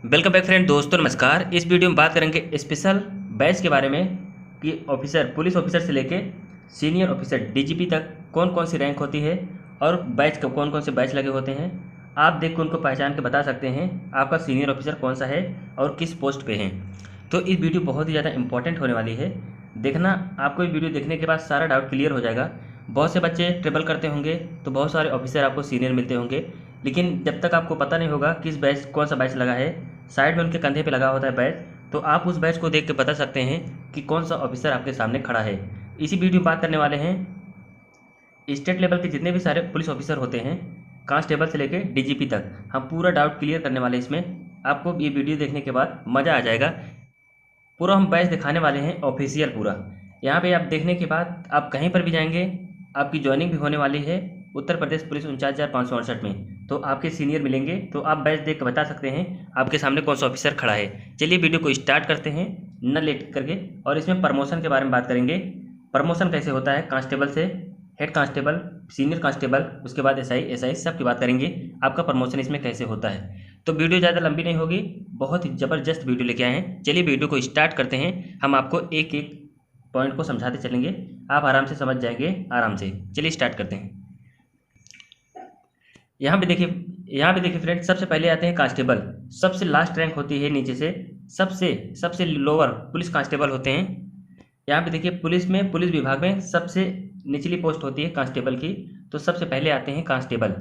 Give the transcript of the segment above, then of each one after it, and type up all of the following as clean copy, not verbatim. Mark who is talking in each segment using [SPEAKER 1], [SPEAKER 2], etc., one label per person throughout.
[SPEAKER 1] Welcome back friend. दोस्तों नमस्कार। इस वीडियो में बात करेंगे स्पेशल बैच के बारे में कि ऑफिसर पुलिस ऑफिसर से लेके सीनियर ऑफिसर डीजीपी तक कौन कौन सी रैंक होती है और बैच के कौन कौन से बैच लगे होते हैं। आप देख के उनको पहचान के बता सकते हैं आपका सीनियर ऑफिसर कौन सा है और किस पोस्ट पे है। तो इस वीडियो बहुत ही ज़्यादा इंपॉर्टेंट होने वाली है। देखना, आपको ये वीडियो देखने के बाद सारा डाउट क्लियर हो जाएगा। बहुत से बच्चे ट्रेवल करते होंगे तो बहुत सारे ऑफिसर आपको सीनियर मिलते होंगे, लेकिन जब तक आपको पता नहीं होगा किस बैच कौन सा बैच लगा है, साइड में उनके कंधे पे लगा होता है बैच, तो आप उस बैच को देख के बता सकते हैं कि कौन सा ऑफिसर आपके सामने खड़ा है। इसी वीडियो में बात करने वाले हैं स्टेट लेवल के जितने भी सारे पुलिस ऑफिसर होते हैं, कांस्टेबल से लेके डीजीपी तक, हम पूरा डाउट क्लियर करने वाले हैं इसमें। आपको ये वीडियो देखने के बाद मज़ा आ जाएगा। पूरा हम बैच दिखाने वाले हैं ऑफिशियल पूरा। यहाँ पे आप देखने के बाद आप कहीं पर भी जाएंगे, आपकी ज्वाइनिंग भी होने वाली है उत्तर प्रदेश पुलिस 49,568 में, तो आपके सीनियर मिलेंगे तो आप बैच देख कर बता सकते हैं आपके सामने कौन सा ऑफिसर खड़ा है। चलिए वीडियो को स्टार्ट करते हैं न लेट करके, और इसमें प्रमोशन के बारे में बात करेंगे। प्रमोशन कैसे होता है कांस्टेबल से हेड कांस्टेबल, सीनियर कांस्टेबल, उसके बाद एसआई सब की बात करेंगे। आपका प्रमोशन इसमें कैसे होता है। तो वीडियो ज़्यादा लंबी नहीं होगी, बहुत ही ज़बरदस्त वीडियो लेके आए हैं। चलिए वीडियो को स्टार्ट करते हैं। हम आपको एक एक पॉइंट को समझाते चलेंगे, आप आराम से समझ जाएंगे आराम से। चलिए स्टार्ट करते हैं। यहाँ पे देखिए फ्रेंड, सबसे पहले आते हैं कांस्टेबल। सबसे लास्ट रैंक होती है नीचे से, सबसे लोअर पुलिस कांस्टेबल होते हैं। यहाँ पे देखिए पुलिस विभाग में सबसे निचली पोस्ट होती है कांस्टेबल की, तो सबसे पहले आते हैं कांस्टेबल।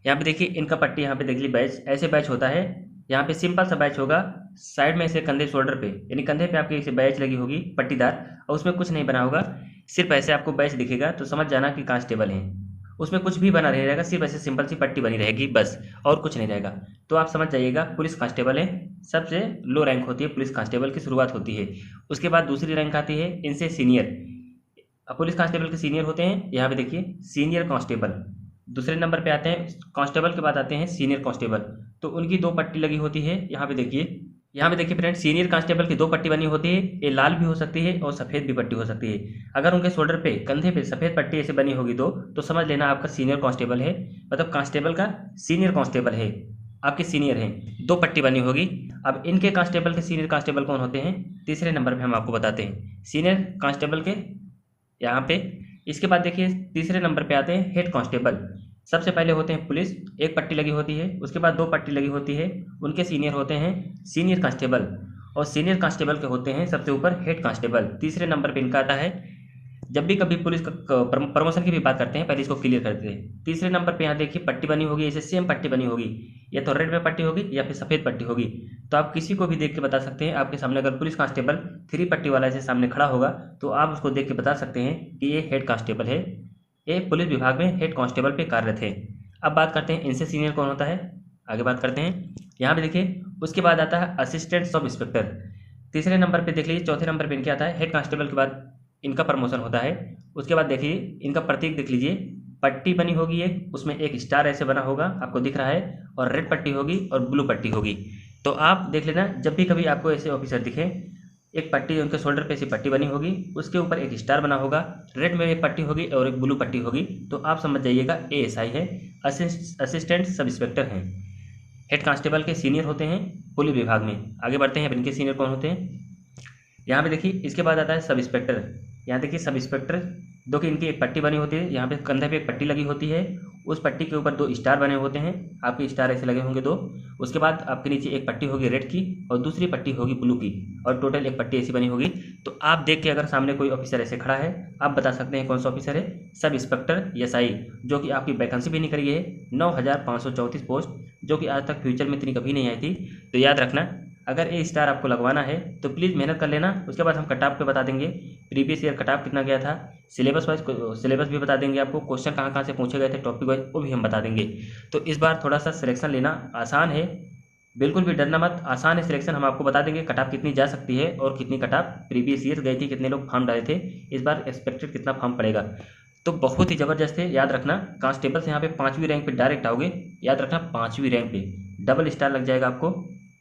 [SPEAKER 1] यहाँ पे देखिए इनका पट्टी, यहाँ पे देख लीजिए बैच, ऐसे बैच होता है। यहाँ पे सिंपल सा बैच होगा, साइड में ऐसे कंधे शोल्डर पे, यानी कंधे पे आपके ऐसे बैच लगी होगी पट्टीदार, और उसमें कुछ नहीं बना होगा, सिर्फ ऐसे आपको बैच दिखेगा तो समझ जाना कि कांस्टेबल हैं। उसमें कुछ भी बना नहीं रहेगा, सिर्फ ऐसे सिंपल सी पट्टी बनी रहेगी बस, और कुछ नहीं रहेगा। तो आप समझ जाइएगा पुलिस कांस्टेबल है। सबसे लो रैंक होती है पुलिस कांस्टेबल की, शुरुआत होती है। उसके बाद दूसरी रैंक आती है इनसे सीनियर। पुलिस कांस्टेबल के सीनियर होते हैं, यहाँ पे देखिए सीनियर कांस्टेबल। दूसरे नंबर पे आते हैं कांस्टेबल के बाद आते हैं सीनियर कांस्टेबल, तो उनकी दो पट्टी लगी होती है। यहाँ पे देखिए फ्रेंड, सीनियर कांस्टेबल की दो पट्टी बनी होती है। ये लाल भी हो सकती है और सफ़ेद भी पट्टी हो सकती है। अगर उनके शोल्डर पे, कंधे पे सफ़ेद पट्टी ऐसे बनी होगी दो, तो समझ लेना आपका सीनियर कांस्टेबल है, मतलब कांस्टेबल का सीनियर कांस्टेबल है, आपके सीनियर हैं। दो पट्टी बनी होगी। अब इनके कांस्टेबल के सीनियर कांस्टेबल कौन होते हैं, तीसरे नंबर पे हम आपको बताते हैं सीनियर कांस्टेबल के यहाँ पे। इसके बाद देखिए तीसरे नंबर पे आते हैं हेड कांस्टेबल। सबसे पहले होते हैं पुलिस, एक पट्टी लगी होती है, उसके बाद दो पट्टी लगी होती है। उनके सीनियर होते हैं सीनियर कांस्टेबल, और सीनियर कांस्टेबल के होते हैं सबसे ऊपर हेड कांस्टेबल। तीसरे नंबर पे इनका आता है। जब भी कभी पुलिस का प्रमोशन की भी बात करते हैं, पहले इसको क्लियर करते हैं। तीसरे नंबर पे यहाँ देखिए पट्टी बनी होगी, ऐसे सेम पट्टी बनी होगी, या तो रेड में पट्टी होगी या फिर सफ़ेद पट्टी होगी। तो आप किसी को भी देख के बता सकते हैं, आपके सामने अगर पुलिस कांस्टेबल थ्री पट्टी वाला ऐसे सामने खड़ा होगा तो आप उसको देख के बता सकते हैं कि ये हेड कांस्टेबल है, ये पुलिस विभाग में हेड कांस्टेबल पे कार्यरत है। अब बात करते हैं इनसे सीनियर कौन होता है, आगे बात करते हैं। यहाँ पे देखिए उसके बाद आता है असिस्टेंट सब इंस्पेक्टर। तीसरे नंबर पे देख लीजिए, चौथे नंबर पे इनके आता है हेड कांस्टेबल के बाद इनका प्रमोशन होता है। उसके बाद देखिए इनका प्रतीक देख लीजिए, पट्टी बनी होगी एक, उसमें एक स्टार ऐसे बना होगा आपको दिख रहा है, और रेड पट्टी होगी और ब्लू पट्टी होगी। तो आप देख लेना, जब भी कभी आपको ऐसे ऑफिसर दिखे, एक पट्टी उनके शोल्डर पे ऐसी पट्टी बनी होगी, उसके ऊपर एक स्टार बना होगा, रेड में एक पट्टी होगी और एक ब्लू पट्टी होगी, तो आप समझ जाइएगा एएसआई है, असिस्टेंट सब इंस्पेक्टर हैं। हेड कांस्टेबल के सीनियर होते हैं पुलिस विभाग में। आगे बढ़ते हैं, अब इनके सीनियर कौन होते हैं। यहाँ पे देखिए इसके बाद आता है सब इंस्पेक्टर। यहाँ देखिए सब इंस्पेक्टर, दो की इनकी एक पट्टी बनी होती है, यहाँ पे कंधे पे एक पट्टी लगी होती है, उस पट्टी के ऊपर दो स्टार बने होते हैं, आपके स्टार ऐसे लगे होंगे दो। उसके बाद आपके नीचे एक पट्टी होगी रेड की और दूसरी पट्टी होगी ब्लू की, और टोटल एक पट्टी ऐसी बनी होगी। तो आप देख के अगर सामने कोई ऑफिसर ऐसे खड़ा है, आप बता सकते हैं कौन सा ऑफिसर है, सब इंस्पेक्टर एसआई, जो कि आपकी वैकेंसी भी निकली है 9,534 पोस्ट, जो कि आज तक फ्यूचर में इतनी कभी नहीं आई थी। तो याद रखना, अगर ये स्टार आपको लगवाना है तो प्लीज़ मेहनत कर लेना। उसके बाद हम कट ऑफ पे बता देंगे, प्रीवियस ईयर कट ऑफ कितना गया था, सिलेबस वाइज सिलेबस भी बता देंगे आपको, क्वेश्चन कहाँ कहाँ से पूछे गए थे टॉपिक वाइज, वो भी हम बता देंगे। तो इस बार थोड़ा सा सिलेक्शन लेना आसान है, बिल्कुल भी डरना मत, आसान है सिलेक्शन। हम आपको बता देंगे कट ऑफ कितनी जा सकती है और कितनी कट ऑफ प्रीवियस ईयर गई थी, कितने लोग फॉर्म डाले थे, इस बार एक्सपेक्टेड कितना फॉर्म पड़ेगा। तो बहुत ही ज़बरदस्त है। याद रखना, कांस्टेबल से यहाँ पे 5वीं रैंक पे डायरेक्ट आओगे, याद रखना 5वीं रैंक पे डबल स्टार लग जाएगा आपको।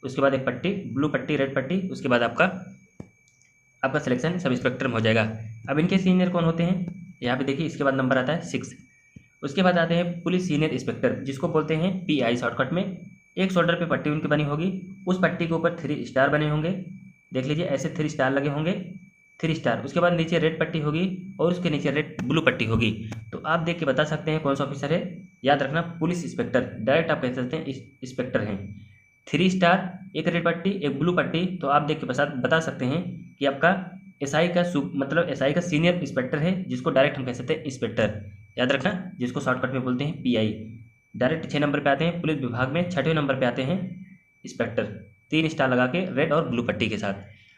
[SPEAKER 1] उसके बाद एक पट्टी, ब्लू पट्टी रेड पट्टी, उसके बाद आपका सिलेक्शन सब इंस्पेक्टर में हो जाएगा। अब इनके सीनियर कौन होते हैं, यहाँ पे देखिए इसके बाद नंबर आता है 6। उसके बाद आते हैं पुलिस सीनियर इंस्पेक्टर, जिसको बोलते हैं पीआई शॉर्टकट में। एक शोल्डर पे पट्टी उनकी बनी होगी, उस पट्टी के ऊपर 3 स्टार बने होंगे, देख लीजिए ऐसे 3 स्टार लगे होंगे, 3 स्टार। उसके बाद नीचे रेड पट्टी होगी और उसके नीचे रेड ब्लू पट्टी होगी। तो आप देख के बता सकते हैं कौन सा ऑफिसर है। याद रखना पुलिस इंस्पेक्टर, डायरेक्ट आप कह सकते हैं इंस्पेक्टर हैं। 3 स्टार, एक रेड पट्टी, एक ब्लू पट्टी, तो आप देख के बता सकते हैं कि आपका एसआई का मतलब एसआई का सीनियर इंस्पेक्टर है, जिसको डायरेक्ट हम कह सकते हैं इंस्पेक्टर। याद रखना, जिसको शॉर्टकट में बोलते हैं पीआई। डायरेक्ट 6 नंबर पे आते हैं पुलिस विभाग में, 6वें नंबर पे आते हैं इंस्पेक्टर, 3 स्टार लगा के रेड और ब्लू पट्टी के साथ।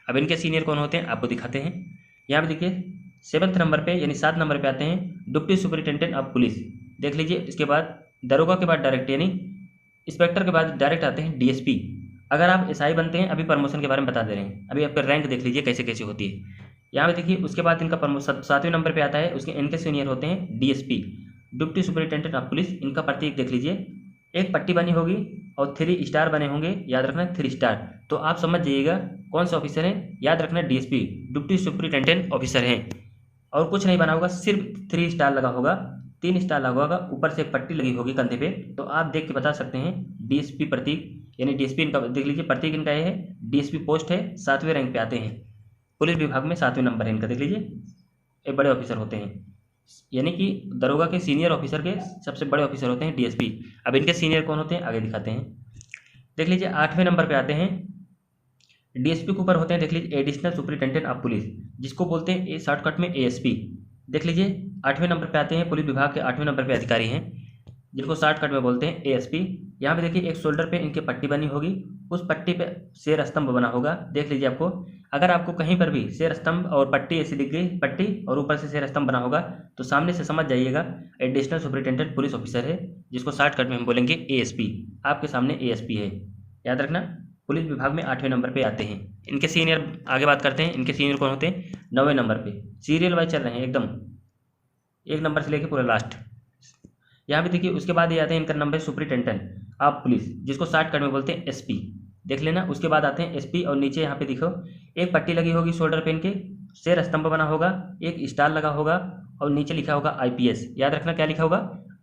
[SPEAKER 1] अब इनके सीनियर कौन होते हैं आपको दिखाते हैं। यहाँ पे देखिए 7वें नंबर पे यानी 7 नंबर पे आते हैं डिप्टी सुपरिटेंडेंट ऑफ पुलिस, देख लीजिए। इसके बाद दरोगा के बाद डायरेक्ट यानी इंस्पेक्टर के बाद डायरेक्ट आते हैं डीएसपी। अगर आप एसआई बनते हैं, अभी प्रमोशन के बारे में बता दे रहे हैं, अभी आपका रैंक देख लीजिए कैसे कैसे होती है। यहाँ पे देखिए उसके बाद इनका प्रमोशन 7वें नंबर पे आता है, उसके इनके सीनियर होते हैं DSP, deputy superintendent of police. इनका प्रतीक देख लीजिए, एक पट्टी बनी होगी और 3 स्टार बने होंगे, याद रखना 3 स्टार। तो आप समझ जाइएगा कौन से ऑफिसर हैं, याद रखना डीएसपी, डिप्टी सुपरिटेंडेंट ऑफिसर हैं। और कुछ नहीं बना होगा, सिर्फ 3 स्टार लगा होगा, 3 स्टार लगा होगा, ऊपर से एक पट्टी लगी होगी कंधे पे। तो आप देख के बता सकते हैं डीएसपी प्रतीक, यानी डीएसपी इनका देख लीजिए, प्रतीक इनका ये है, डीएसपी पोस्ट है, 7वें रैंक पे आते हैं पुलिस विभाग में, 7वें नंबर है इनका, देख लीजिए। एक बड़े ऑफिसर होते हैं, यानी कि दरोगा के सीनियर ऑफिसर के सबसे बड़े ऑफिसर होते हैं डीएसपी। अब इनके सीनियर कौन होते हैं आगे दिखाते हैं। देख लीजिए 8वें नंबर पे आते हैं, डीएसपी के ऊपर होते हैं देख लीजिए एडिशनल सुपरिटेंडेंट ऑफ पुलिस, जिसको बोलते हैं शॉर्टकट में एएसपी। देख लीजिए 8वें नंबर पे आते हैं, पुलिस विभाग के 8वें नंबर पे अधिकारी हैं, जिनको शॉर्टकट में बोलते हैं एएसपी। यहाँ पे देखिए एक शोल्डर पे इनके पट्टी बनी होगी, उस पट्टी पे शेर स्तंभ बना होगा, देख लीजिए। आपको अगर आपको कहीं पर भी शेर स्तंभ और पट्टी ऐसी दिख गई, पट्टी और ऊपर से शेर स्तंभ बना होगा, तो सामने से समझ जाइएगा एडिशनल सुपरिटेंडेंट पुलिस ऑफिसर है, जिसको शॉर्टकट में हम बोलेंगे एएसपी। आपके सामने एएसपी है, याद रखना। पुलिस विभाग में 8वें नंबर पे आते हैं। इनके सीनियर आगे बात करते हैं, इनके सीनियर कौन होते हैं 9वें नंबर पे, सीरियल वाइज चल रहे हैं एकदम, 1 नंबर से लेके पूरा लास्ट। यहाँ पे देखिए उसके बाद ये आते हैं, इनका नंबर सुपरिटेंडेंट ऑफ पुलिस, जिसको शॉर्टकट में बोलते हैं एसपी, देख लेना। उसके बाद आते हैं एसपी, और नीचे यहाँ पे देखो एक पट्टी लगी होगी शोल्डर पे इनके, शेर स्तंभ बना होगा, एक स्टार लगा होगा, और नीचे लिखा होगा आईपीएस। याद रखना क्या लिखा होगा,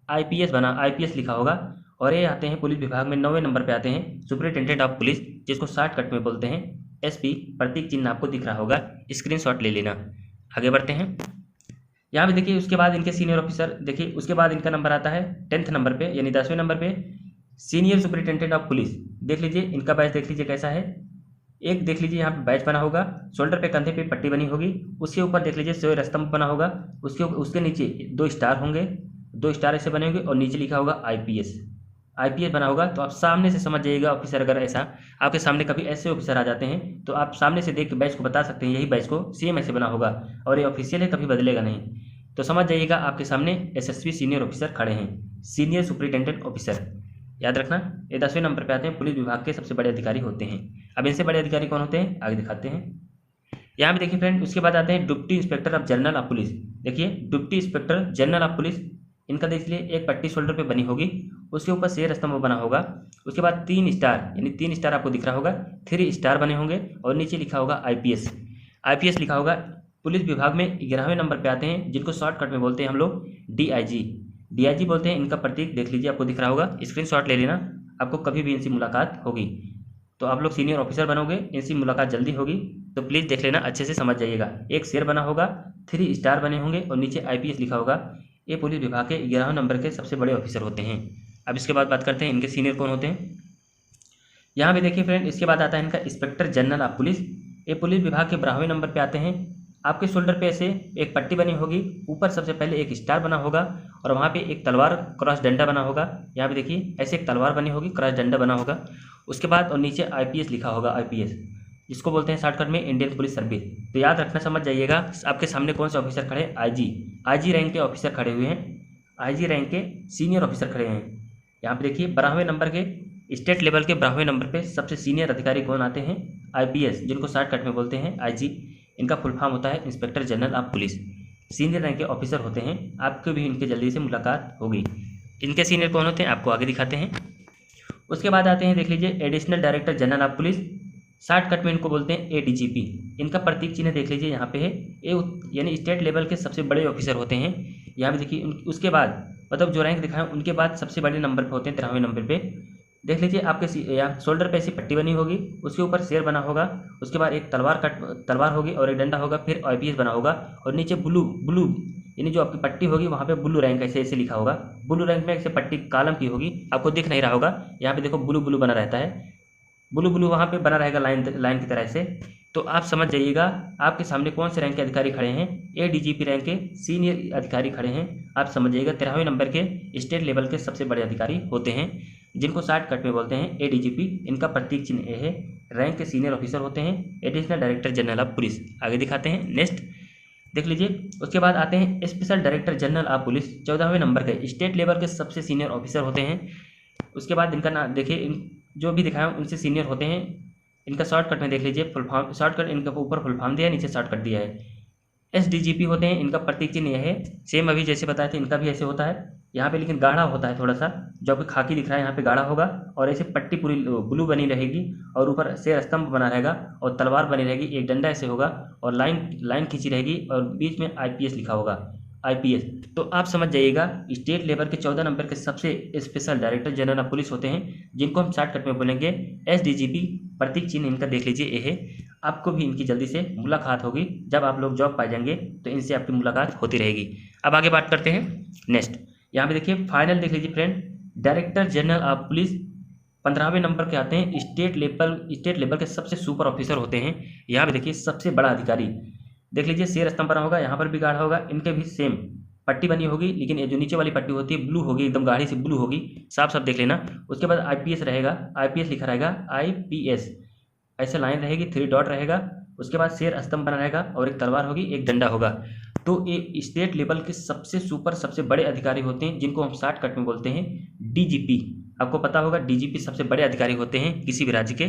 [SPEAKER 1] आईपीएस बना, आईपीएस लिखा होगा। और ये आते हैं पुलिस विभाग में 9वें नंबर पे आते हैं सुपरिटेंडेंट ऑफ पुलिस, जिसको शॉर्टकट में बोलते हैं एसपी। प्रतीक चिन्ह आपको दिख रहा होगा, स्क्रीनशॉट ले लेना। आगे बढ़ते हैं, यहाँ पे देखिए उसके बाद इनके सीनियर ऑफिसर, देखिए उसके बाद इनका नंबर आता है 10th नंबर पे, यानी 10वें नंबर पे सीनियर सुपरिटेंडेंट ऑफ पुलिस। देख लीजिए इनका बैच देख लीजिए कैसा है, एक देख लीजिए यहाँ पे बैच बना होगा, शोल्डर पे कंधे पे पट्टी बनी होगी, उसके ऊपर देख लीजिए शेर स्तंभ बना होगा, उसके नीचे 2 स्टार होंगे, 2 स्टार ऐसे बने होंगे, और नीचे लिखा होगा आईपीएस, आईपीएस बना होगा। तो आप सामने से समझ जाइएगा ऑफिसर, अगर ऐसा आपके सामने कभी ऐसे ऑफिसर आ जाते हैं, तो आप सामने से देख के बैच को बता सकते हैं यही बैच को सेम ऐसे बना होगा, और ये ऑफिशियल है, कभी बदलेगा नहीं। तो समझ जाइएगा आपके सामने एसएसपी सीनियर ऑफिसर खड़े हैं, सीनियर सुपरिटेंडेंट ऑफिसर। याद रखना ये 10वें नंबर पे आते हैं, पुलिस विभाग के सबसे बड़े अधिकारी होते हैं। अब इनसे बड़े अधिकारी कौन होते हैं आगे दिखाते हैं। यहाँ पे देखिए फ्रेंड, उसके बाद आते हैं deputy inspector of general of police. देखिए deputy inspector general of police, इनका देख लीजिए एक पट्टी शोल्डर पे बनी होगी, उसके ऊपर शेर स्तंभ बना होगा, उसके बाद 3 स्टार, यानी 3 स्टार आपको दिख रहा होगा, 3 स्टार बने होंगे, और नीचे लिखा होगा आईपीएस, आईपीएस लिखा होगा। पुलिस विभाग में 11वें नंबर पे आते हैं, जिनको शॉर्टकट में बोलते हैं हम लोग डीआईजी, डीआईजी बोलते हैं। इनका प्रतीक देख लीजिए आपको दिख रहा होगा, स्क्रीनशॉट ले लेना। आपको कभी भी इनसे मुलाकात होगी तो आप लोग सीनियर ऑफिसर बनोगे, इनसे मुलाकात जल्दी होगी, तो प्लीज़ देख लेना, अच्छे से समझ जाइएगा। एक शेर बना होगा, 3 स्टार बने होंगे, और नीचे आईपीएस लिखा होगा। ये पुलिस विभाग के 11वें नंबर के सबसे बड़े ऑफिसर होते हैं। अब इसके बाद बात करते हैं इनके सीनियर कौन होते हैं। यहाँ पे देखिए फ्रेंड, इसके बाद आता है इनका इंस्पेक्टर जनरल ऑफ पुलिस। ये पुलिस विभाग के 12वें नंबर पे आते हैं। आपके शोल्डर पे ऐसे एक पट्टी बनी होगी, ऊपर सबसे पहले एक स्टार बना होगा, और वहाँ पे एक तलवार क्रॉस डंडा बना होगा। यहाँ पे देखिए ऐसे एक तलवार बनी होगी, क्रॉस डंडा बना होगा। उसके बाद और नीचे आईपीएस लिखा होगा, आईपीएस जिसको बोलते हैं शॉर्टकट में इंडियन पुलिस सर्विस। तो याद रखना, समझ जाइएगा आपके सामने कौन से ऑफिसर खड़े हैं, आईजी रैंक के ऑफिसर खड़े हुए हैं, आईजी रैंक के सीनियर ऑफिसर खड़े हैं। यहाँ पे देखिए 12वें नंबर के स्टेट लेवल के 12वें नंबर पे सबसे सीनियर अधिकारी कौन आते हैं, आईपीएस, जिनको शॉर्टकट में बोलते हैं आईजी। इनका फुल फॉर्म होता है inspector general of police, senior rank के ऑफिसर होते हैं। आपको भी इनके जल्दी से मुलाकात होगी। इनके सीनियर कौन होते हैं आपको आगे दिखाते हैं। उसके बाद आते हैं, देख लीजिए additional director general of police, shortcut में इनको बोलते हैं एडीजीपी। इनका प्रतीक चिन्ह देख लीजिए यहाँ पे है, यानी स्टेट लेवल के सबसे बड़े ऑफिसर होते हैं। यहाँ पे देखिए उसके बाद मतलब जो रैंक दिखाएं उनके बाद सबसे बड़े नंबर पे होते हैं 13वें नंबर पे। देख लीजिए आपके यहाँ शोल्डर पे ऐसी पट्टी बनी होगी, उसके ऊपर शेर बना होगा, उसके बाद एक तलवार होगी और एक डंडा होगा, फिर IPS बना होगा और नीचे ब्लू यानी जो आपकी पट्टी होगी वहाँ पे ब्लू रैंक ऐसे ऐसे लिखा होगा। ब्लू रैंक में ऐसे पट्टी कालम की होगी, आपको दिख नहीं रहा होगा, यहाँ पे देखो ब्लू बना रहता है, ब्लू वहाँ पे बना रहेगा लाइन की तरह से। तो आप समझ जाइएगा आपके सामने कौन से रैंक के अधिकारी खड़े हैं। ADGP रैंक के सीनियर अधिकारी खड़े हैं। आप समझिएगा 13वें नंबर के स्टेट लेवल के सबसे बड़े अधिकारी होते हैं, जिनको शॉर्टकट में बोलते हैं ADGP। इनका प्रतीक चिन्ह A है। रैंक के सीनियर ऑफिसर होते हैं additional director general of police. आगे दिखाते हैं, नेक्स्ट देख लीजिए। उसके बाद आते हैं special director general of police, 14वें नंबर के स्टेट लेवल के सबसे सीनियर ऑफिसर होते हैं। उसके बाद इनका नाम देखिए, जो भी दिखाया उनसे सीनियर होते हैं। इनका शॉर्टकट में देख लीजिए, फुल फॉर्म शॉर्टकट इनका ऊपर फुल फॉर्म दिया है, नीचे शॉर्टकट दिया है। SDGP होते हैं, इनका प्रतीक चिन्ह यह है। सेम अभी जैसे बताए थे इनका भी ऐसे होता है यहाँ पे, लेकिन गाढ़ा होता है थोड़ा सा। जो आपको खाकी दिख रहा है यहाँ पे गाढ़ा होगा और ऐसे पट्टी पूरी ब्लू बनी रहेगी और ऊपर शेर स्तंभ बना रहेगा और तलवार बनी रहेगी, एक डंडा ऐसे होगा और लाइन खींची रहेगी और बीच में IPS लिखा होगा, IPS। तो आप समझ जाइएगा स्टेट लेवल के 14 नंबर के सबसे special director general of police होते हैं, जिनको हम शॉर्टकट में बोलेंगे SDGP। प्रतीक चिन्ह इनका देख लीजिए ये है। आपको भी इनकी जल्दी से मुलाकात होगी, जब आप लोग जॉब पाए जाएंगे तो इनसे आपकी मुलाकात होती रहेगी। अब आगे बात करते हैं नेक्स्ट। यहाँ पे देखिए फाइनल देख लीजिए friend, director general of police 15वें नंबर के आते हैं। स्टेट लेवल के सबसे सुपर ऑफिसर होते हैं। यहाँ पे देखिए सबसे बड़ा अधिकारी देख लीजिए, शेर स्तंभ बना होगा, यहाँ पर भी गाढ़ा होगा, इनके भी सेम पट्टी बनी होगी, लेकिन ये जो नीचे वाली पट्टी होती है ब्लू होगी, एकदम गाढ़ी से ब्लू होगी, साफ साफ देख लेना। उसके बाद IPS रहेगा, IPS लिखा रहेगा, IPS ऐसे लाइन रहेगी, 3 डॉट रहेगा। उसके बाद शेर स्तंभ बना रहेगा और एक तलवार होगी, एक डंडा होगा। तो ये स्टेट लेवल के सबसे बड़े अधिकारी होते हैं, जिनको हम शॉर्टकट में बोलते हैं DGP। आपको पता होगा DGP सबसे बड़े अधिकारी होते हैं किसी भी राज्य के।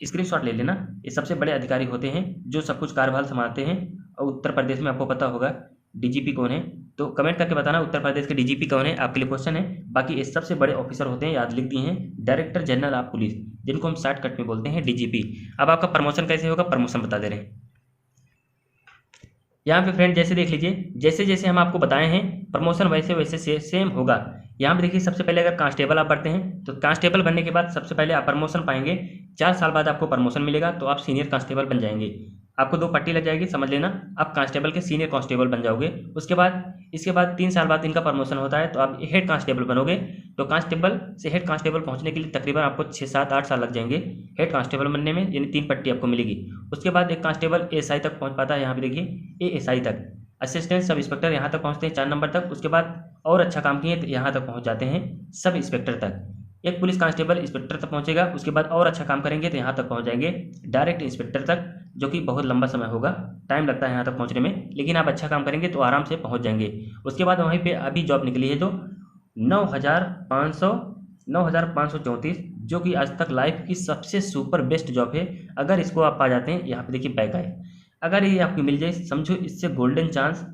[SPEAKER 1] स्क्रीनशॉट ले लेना, ये सबसे बड़े अधिकारी होते हैं जो सब कुछ कार्यभार संभालते हैं। और उत्तर प्रदेश में आपको पता होगा DGP कौन है, तो कमेंट करके बताना उत्तर प्रदेश के DGP कौन है, आपके लिए क्वेश्चन है। बाकी ये सबसे बड़े ऑफिसर होते हैं, याद लिख दिए हैं, डायरेक्टर जनरल ऑफ पुलिस, जिनको हम शॉर्टकट में बोलते हैं DGP। अब आपका प्रमोशन कैसे होगा, प्रमोशन बता दे रहे हैं यहाँ पे फ्रेंड। जैसे देख लीजिए, जैसे जैसे हम आपको बताए हैं प्रमोशन वैसे वैसे सेम होगा। यहाँ पे देखिए सबसे पहले अगर कांस्टेबल आप बढ़ते हैं तो कांस्टेबल बनने के बाद सबसे पहले आप प्रमोशन पाएंगे। 4 साल बाद आपको प्रमोशन मिलेगा तो आप सीनियर कांस्टेबल बन जाएंगे। आपको 2 पट्टी लग जाएगी, समझ लेना, आप कांस्टेबल के सीनियर कांस्टेबल बन जाओगे। इसके बाद 3 साल बाद इनका प्रमोशन होता है तो आप हेड कांस्टेबल बनोगे। तो कांस्टेबल से हेड कांस्टेबल पहुंचने के लिए तकरीबन आपको 6, 7, 8 साल लग जाएंगे हेड कांस्टेबल बनने में, यानी 3 पट्टी आपको मिलेगी। उसके बाद एक कांस्टेबल ASI तक पहुँच पाता है। यहाँ पे देखिए ASI तक, असिस्टेंट सब इंस्पेक्टर यहाँ तक पहुँचते हैं 4 नंबर तक। उसके बाद और अच्छा काम किए तो यहाँ तक पहुँच जाते हैं सब इंस्पेक्टर तक। एक पुलिस कांस्टेबल इंस्पेक्टर तक पहुँचेगा, उसके बाद और अच्छा काम करेंगे तो यहाँ तक पहुँच जाएंगे डायरेक्ट इंस्पेक्टर तक, जो कि बहुत लंबा समय होगा, टाइम लगता है यहाँ तक पहुँचने में, लेकिन आप अच्छा काम करेंगे तो आराम से पहुँच जाएंगे। उसके बाद वहीं पे अभी जॉब निकली है जो 9,534, जो कि आज तक लाइफ की सबसे सुपर बेस्ट जॉब है। अगर इसको आप पा जाते हैं, यहाँ पे देखिए बैक आए, अगर ये आपकी मिल जाए समझो इससे गोल्डन चांस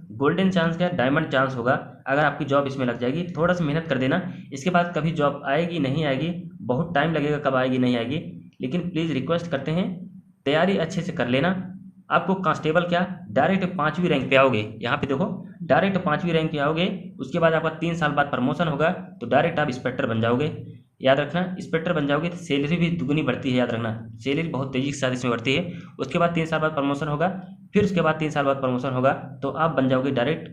[SPEAKER 1] क्या, डायमंड चांस होगा। अगर आपकी जॉब इसमें लग जाएगी, थोड़ा सा मेहनत कर देना, इसके बाद कभी जॉब आएगी नहीं आएगी, बहुत टाइम लगेगा कब आएगी नहीं आएगी, लेकिन प्लीज़ रिक्वेस्ट करते हैं तैयारी अच्छे से कर लेना। आपको कांस्टेबल क्या डायरेक्ट 5वीं रैंक पे आओगे, यहाँ पे देखो डायरेक्ट 5वीं रैंक पे आओगे। उसके बाद आपका 3 साल बाद प्रमोशन होगा तो डायरेक्ट आप इंस्पेक्टर बन जाओगे। याद रखना, इंस्पेक्टर बन जाओगे तो सैलरी भी दुगनी बढ़ती है, याद रखना, सैलरी बहुत तेज़ी के साथ इसमें बढ़ती है। उसके बाद 3 साल बाद प्रमोशन होगा, फिर उसके बाद 3 साल बाद प्रमोशन होगा तो आप बन जाओगे डायरेक्ट,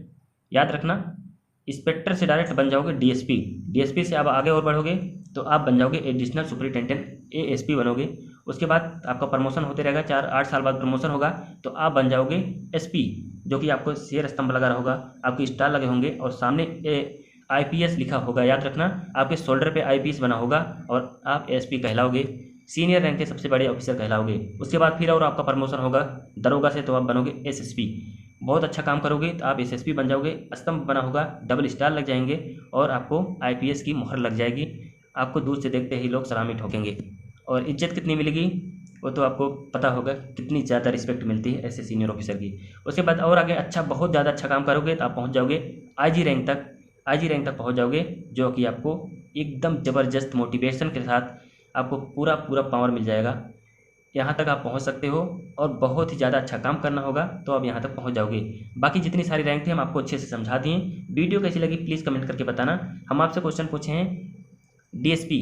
[SPEAKER 1] याद रखना, इंस्पेक्टर से डायरेक्ट बन जाओगे DSP से आप आगे और बढ़ोगे तो आप बन जाओगे एडिशनल सुपरिटेंडेंट, ASP बनोगे। उसके बाद आपका प्रमोशन होते रहेगा, 4-8 साल बाद प्रमोशन होगा तो आप बन जाओगे SP, जो कि आपको शेर स्तंभ लगा होगा, आपके स्टार लगे होंगे और सामने IPS लिखा होगा। याद रखना, आपके शोल्डर पे IPS बना होगा और आप SP कहलाओगे, सीनियर रैंक के सबसे बड़े ऑफिसर कहलाओगे। उसके बाद फिर और आपका प्रमोशन होगा दरोगा से तो आप बनोगे SSP। बहुत अच्छा काम करोगे तो आप SSP बन जाओगे, स्तंभ बना होगा, डबल स्टार लग जाएंगे और आपको IPS की मोहर लग जाएगी। आपको दूर से देखते ही लोग सलामी ठोकेंगे। और इज्जत कितनी मिलेगी वो तो आपको पता होगा, कितनी ज़्यादा रिस्पेक्ट मिलती है ऐसे सीनियर ऑफिसर की। उसके बाद और आगे अच्छा, बहुत ज़्यादा अच्छा काम करोगे तो आप पहुँच जाओगे IG रैंक तक पहुँच जाओगे, जो कि आपको एकदम ज़बरदस्त मोटिवेशन के साथ आपको पूरा पावर मिल जाएगा। यहाँ तक आप पहुँच सकते हो और बहुत ही ज़्यादा अच्छा काम करना होगा तो आप यहाँ तक पहुँच जाओगे। बाकी जितनी सारी रैंक थी हम आपको अच्छे से समझा दिए। वीडियो कैसी लगी प्लीज़ कमेंट करके बताना। हम आपसे क्वेश्चन पूछे हैं DSP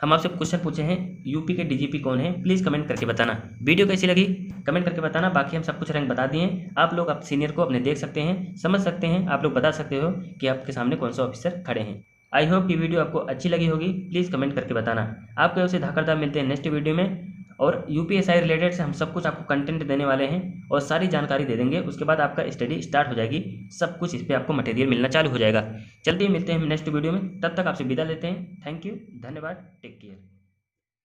[SPEAKER 1] हम आपसे क्वेश्चन पूछे हैं, यूपी के डीजीपी कौन है, प्लीज़ कमेंट करके बताना। वीडियो कैसी लगी कमेंट करके बताना। बाकी हम सब कुछ रैंक बता दिए, आप लोग आप सीनियर को अपने देख सकते हैं, समझ सकते हैं, आप लोग बता सकते हो कि आपके सामने कौन सा ऑफिसर खड़े हैं। आई होप कि वीडियो आपको अच्छी लगी होगी, प्लीज़ कमेंट करके बताना। आपके ओर से धाकड़दार मिलते हैं नेक्स्ट वीडियो में, और यूपीएसआई रिलेटेड से हम सब कुछ आपको कंटेंट देने वाले हैं और सारी जानकारी दे देंगे। उसके बाद आपका स्टडी स्टार्ट हो जाएगी, सब कुछ इस पर आपको मटेरियल मिलना चालू हो जाएगा। चलते मिलते हैं नेक्स्ट वीडियो में, तब तक आपसे विदा लेते हैं। थैंक यू, धन्यवाद, टेक केयर।